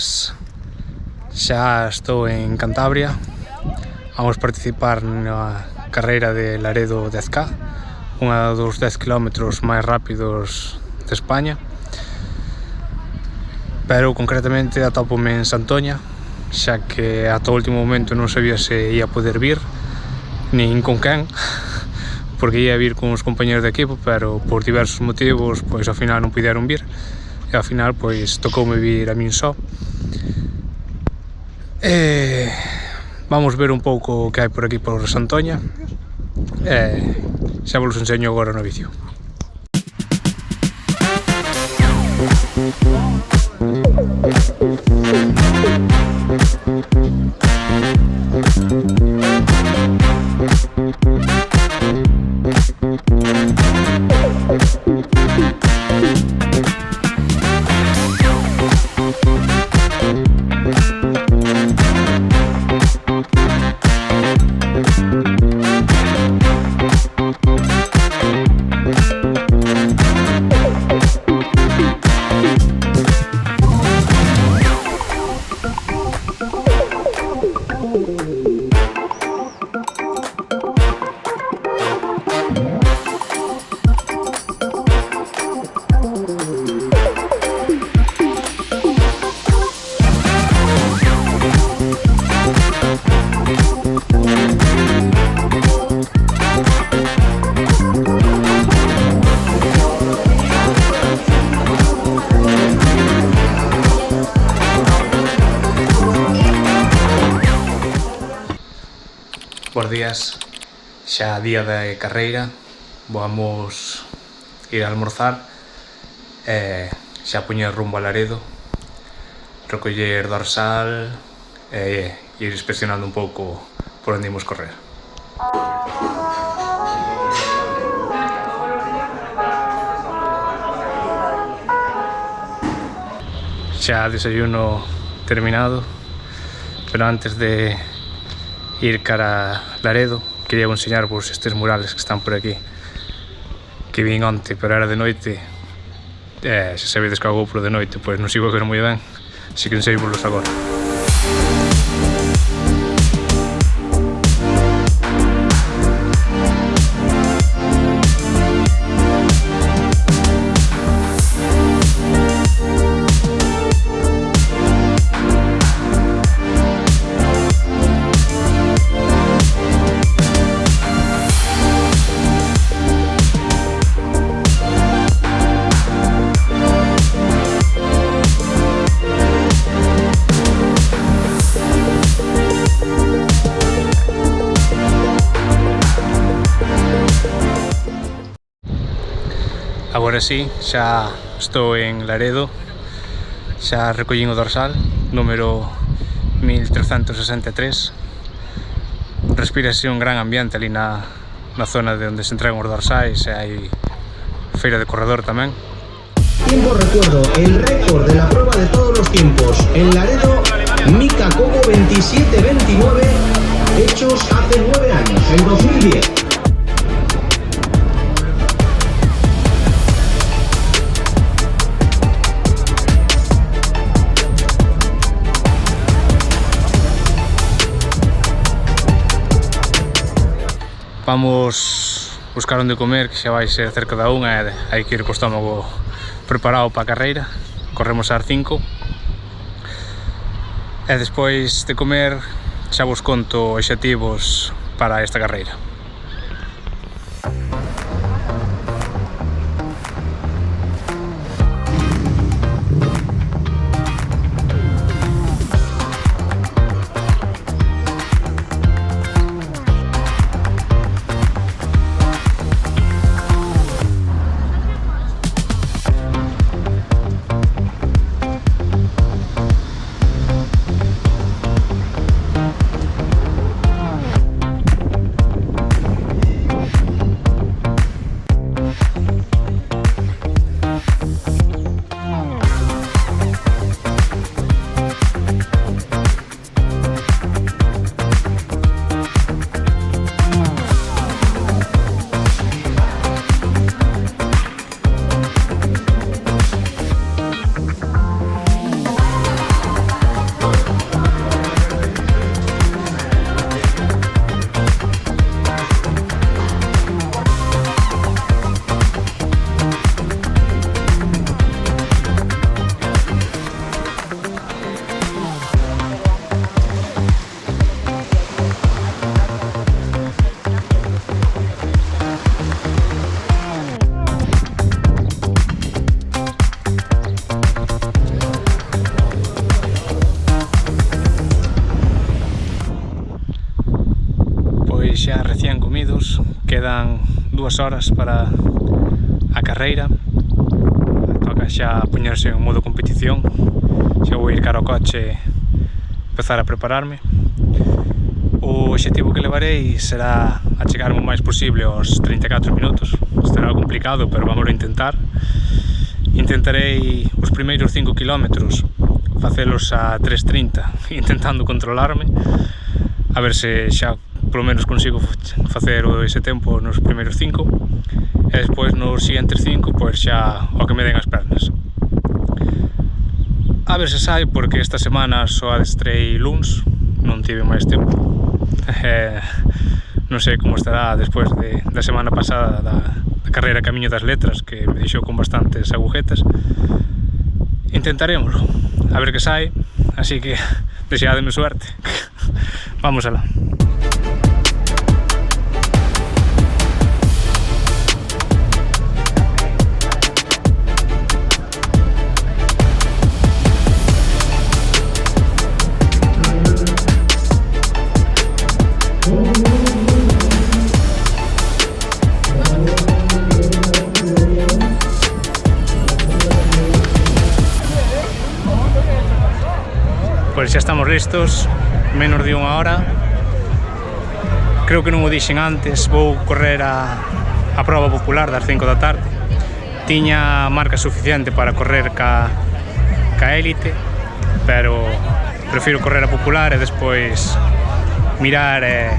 días. Xa estou en Cantabria. Vamos participar na carreira de Laredo 10K, unha dos 10 km máis rápidos de España. Pero concretamente atópome en Santoña, xa que ata o último momento non sabía se ia poder vir, nin con quen, porque ia vir con os compañeros de equipo, pero por diversos motivos, pois ao final non puderon vir, e ao final, pois, tocoume vir a min só. Vamos ver un pouco o que hai por aquí por Santoña, e xa vos enseño agora no vídeo. Bos días, xa día de carreira, vamos ir a almorzar e xa poñer rumbo a Laredo, recoller dorsal e ir inspeccionando un pouco por onde imos correr. Xa desayuno terminado, pero antes de ir cara a Laredo, quería enseñarvos estes murales que están por aquí, que vin onte, pero era de noite, se sabedes que a GoPro de noite, pois non sigo a ver moi ben, así que enseñarvos agora. Agora sí, xa estou en Laredo, xa recollín o dorsal, número 1363. Respírase un gran ambiente ali na zona de onde se entregan os dorsais, e hai feira de corredor tamén. Tiempo recuerdo, el récord de la prueba de todos los tiempos en Laredo, Mika Cobo 27:29, hechos hace 9 años, en 2010. Vamos buscar onde comer, que xa vai ser cerca da 1 e hai que ir co estómago preparado para a carreira. Corremos ás 5 e despois de comer xa vos conto obxectivos para esta carreira. xa recién comidos, quedan 2 horas para a carreira. Toca xa poñerse en modo competición. Xa vou ir cara ao coche, empezar a prepararme. O obxectivo que levarei será a chegarme o máis posible aos 34 minutos. Estará complicado, pero vamos a intentar. Intentarei os primeiros 5 km facelos a 3:30, intentando controlarme, a ver se xa polo menos consigo facer ese tempo nos primeiros 5, e despois nos siguientes 5 pois xa o que me den as pernas. A ver se sai, porque esta semana só adestrei luns, non tive máis tempo. Non sei como estará despois da semana pasada da carreira Camiño das Letras, que me deixou con bastantes agujetas. Intentarémoslo, a ver que sai, así que deseádeme suerte. Vamos alá. Pois xa estamos listos, menos de 1 hora. Creo que non o dixen antes, vou correr a proba popular das 5 da tarde. Tiña marca suficiente para correr ca élite, pero prefiro correr a popular e despois mirar e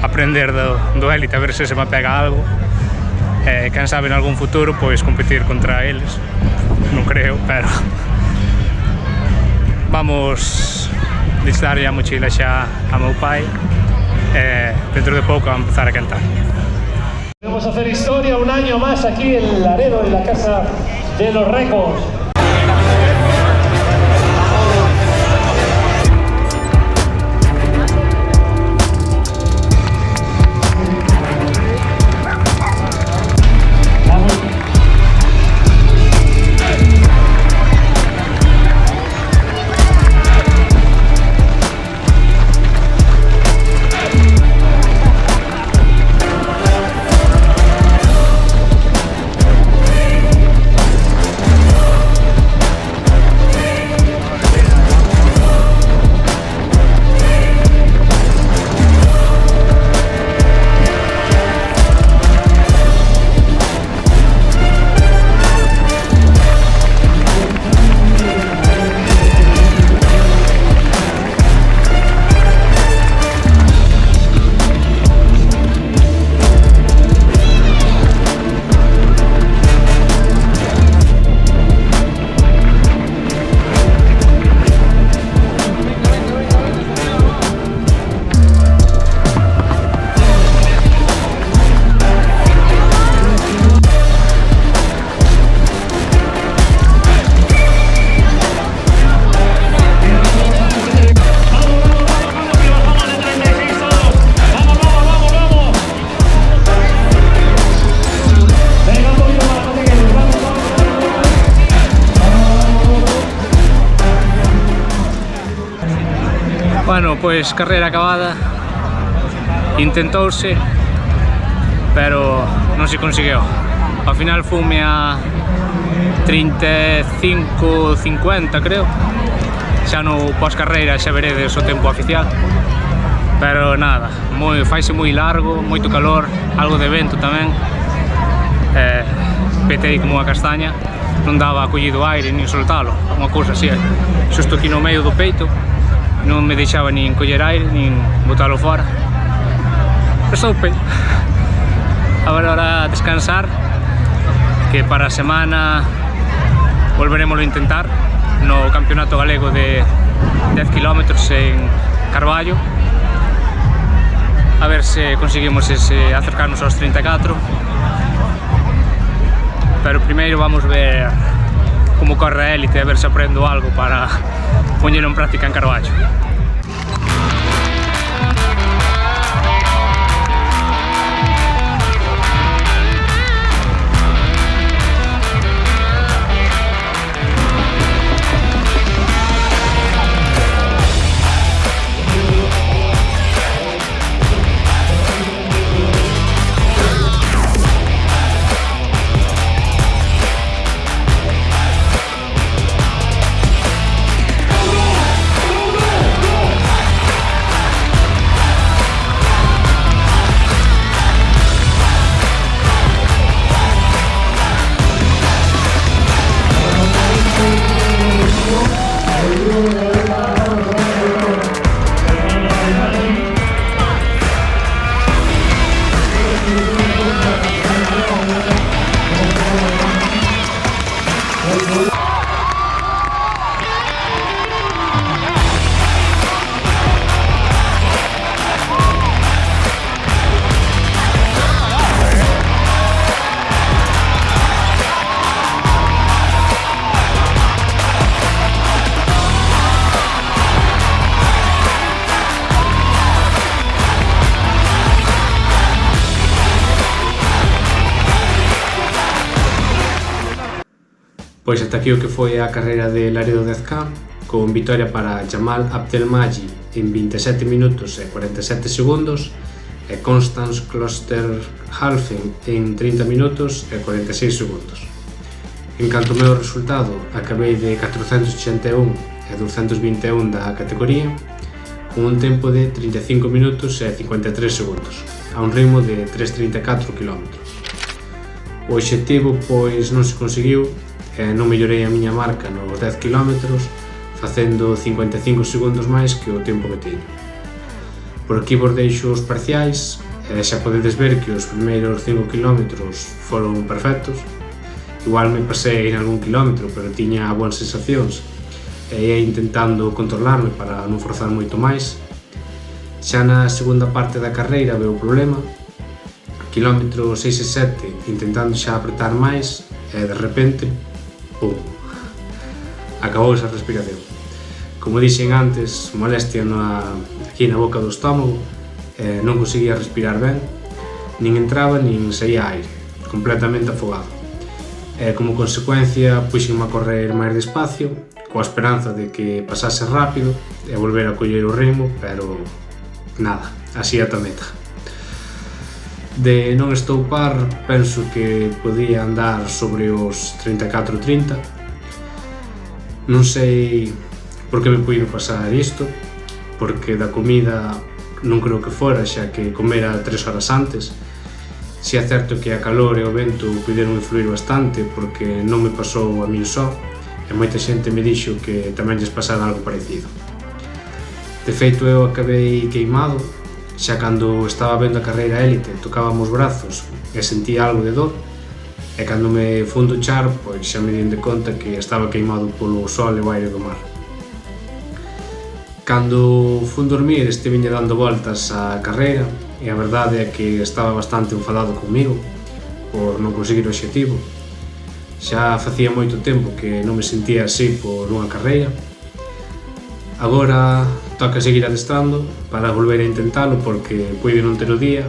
aprender do élite, a ver se me pega algo. Quen sabe en algún futuro pois competir contra eles, non creo, pero vamos listar a mochila xa a meu pai e dentro de pouco vamos empezar a cantar. Vamos a hacer historia un año más aquí en Laredo, en la Casa de los Récords. Bueno, pois carreira acabada, intentouse, pero non se conseguiu. Ao final fume a 35:50, creo. Xa no pós-carreira xa veredes o tempo oficial, pero nada, faise moi largo, moito calor, algo de vento tamén. Petei como unha castaña, non daba acollido aire nin soltalo, unha cousa así, xusto aquí no medio do peito. Non me deixaba nin coller aire, nin botalo fora. Estoupe. Agora descansar, que para a semana volveremos a intentar no Campeonato Galego de 10 km en Carballo. A ver se conseguimos acercarnos aos 34. Pero primeiro vamos ver como corre a élite, a ver se aprendo algo para poñelo en práctica en Carballo. Pois ata aquí o que foi a carreira de Laredo 10K, con vitoria para Jamal Abdelmaji en 27 minutos e 47 segundos e Constance Klosterhalfen en 30 minutos e 46 segundos. En canto ao meu resultado, acabei de 481 e 221 da categoría, con un tempo de 35 minutos e 53 segundos, a un ritmo de 3,34 km. O obxectivo pois non se conseguiu e non mellorei a miña marca nos 10 km, facendo 55 segundos máis que o tempo que teño. Por aquí vos deixo os parciais e xa podedes ver que os primeiros 5 km foron perfectos. Igual me pasei en algún kilómetro, pero tiña boas sensacións e ia intentando controlarme para non forzar moito máis. Xa na segunda parte da carreira veo o problema, kilómetro 6 e 7 intentando xa apretar máis e de repente, pum, acabou esa respiración. Como dixen antes, molestia aquí na boca do estómago, non conseguía respirar ben, nin entraba nin saía aire, completamente afogado. Como consecuencia, puxenme a correr máis despacio, coa esperanza de que pasase rápido e volver a coller o ritmo, pero nada, así ata meta. De non estoupar, penso que podía andar sobre os 34-30. Non sei por que me puido pasar isto, porque da comida non creo que fora, xa que comera 3 horas antes. Si é certo que a calor e o vento puderon influir bastante, porque non me pasou a min só, e moita xente me dixo que tamén lles pasara algo parecido. De feito, eu acabei queimado, xa cando estaba vendo a carreira élite tocábamos brazos e sentía algo de dor, e cando me fun duchar, pois xa me din de conta que estaba queimado polo sol e o aire do mar. Cando fun dormir estiveñe dando voltas á carreira e a verdade é que estaba bastante enfadado comigo por non conseguir o obxectivo. Xa facía moito tempo que non me sentía así por unha carreira. Agora toca seguir adestrando para volver a intentalo porque puido non ter o día,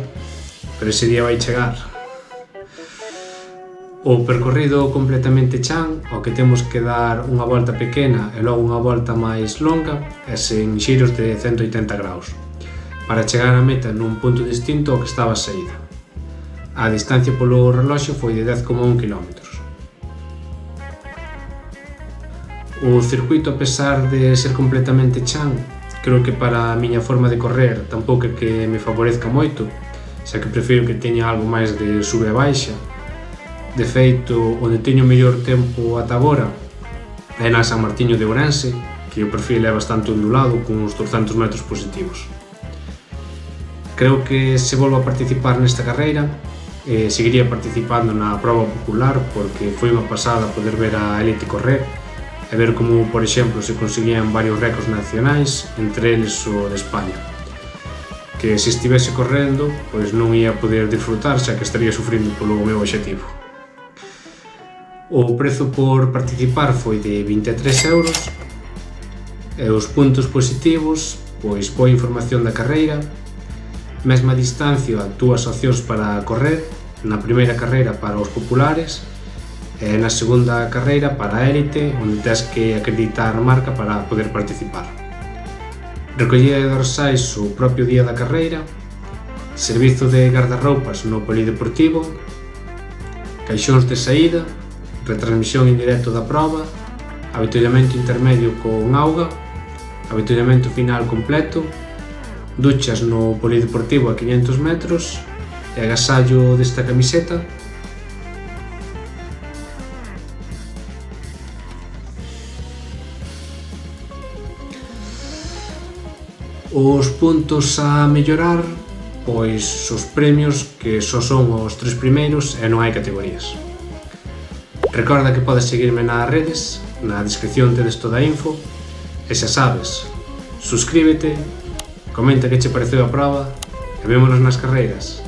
pero ese día vai chegar. O percorrido completamente chan, ao que temos que dar unha volta pequena e logo unha volta máis longa e sen xiros de 180 graus, para chegar á meta nun punto distinto ao que estaba a saída. A distancia polo reloxo foi de 10,1 km. O circuito, a pesar de ser completamente chan, creo que para a miña forma de correr tampouco é que me favorezca moito, xa que prefiro que teña algo máis de sube e baixa. De feito, onde teño o mellor tempo ata agora é na San Martiño de Ourense, que o perfil é bastante ondulado, con uns 200 metros positivos. Creo que se volvo a participar nesta carreira, seguiría participando na proba popular porque foi unha pasada poder ver a elite correr e ver como, por exemplo, se conseguían varios récords nacionais, entre eles o de España, que se estivese correndo, pois non ia poder disfrutar, xa que estaría sufrindo polo meu obxectivo. O prezo por participar foi de 23 euros e os puntos positivos, pois boa información da carreira, mesma distancia a túas opcións para correr, na primeira carreira para os populares e na segunda carreira para a élite, onde tens que acreditar a marca para poder participar. Recollida de dorsais o propio día da carreira, servizo de guardarroupas no polideportivo, caixóns de saída, retransmisión en directo da proba, avituallamento intermedio con auga, avituallamento final completo, duchas no polideportivo a 500 metros e agasallo desta camiseta. Os puntos a mellorar, pois os premios que só son os 3 primeiros e non hai categorías. Recorda que podes seguirme nas redes, na descripción tedes toda a info, e xa sabes, suscríbete, comenta que che pareceu a proba e vémonos nas carreiras.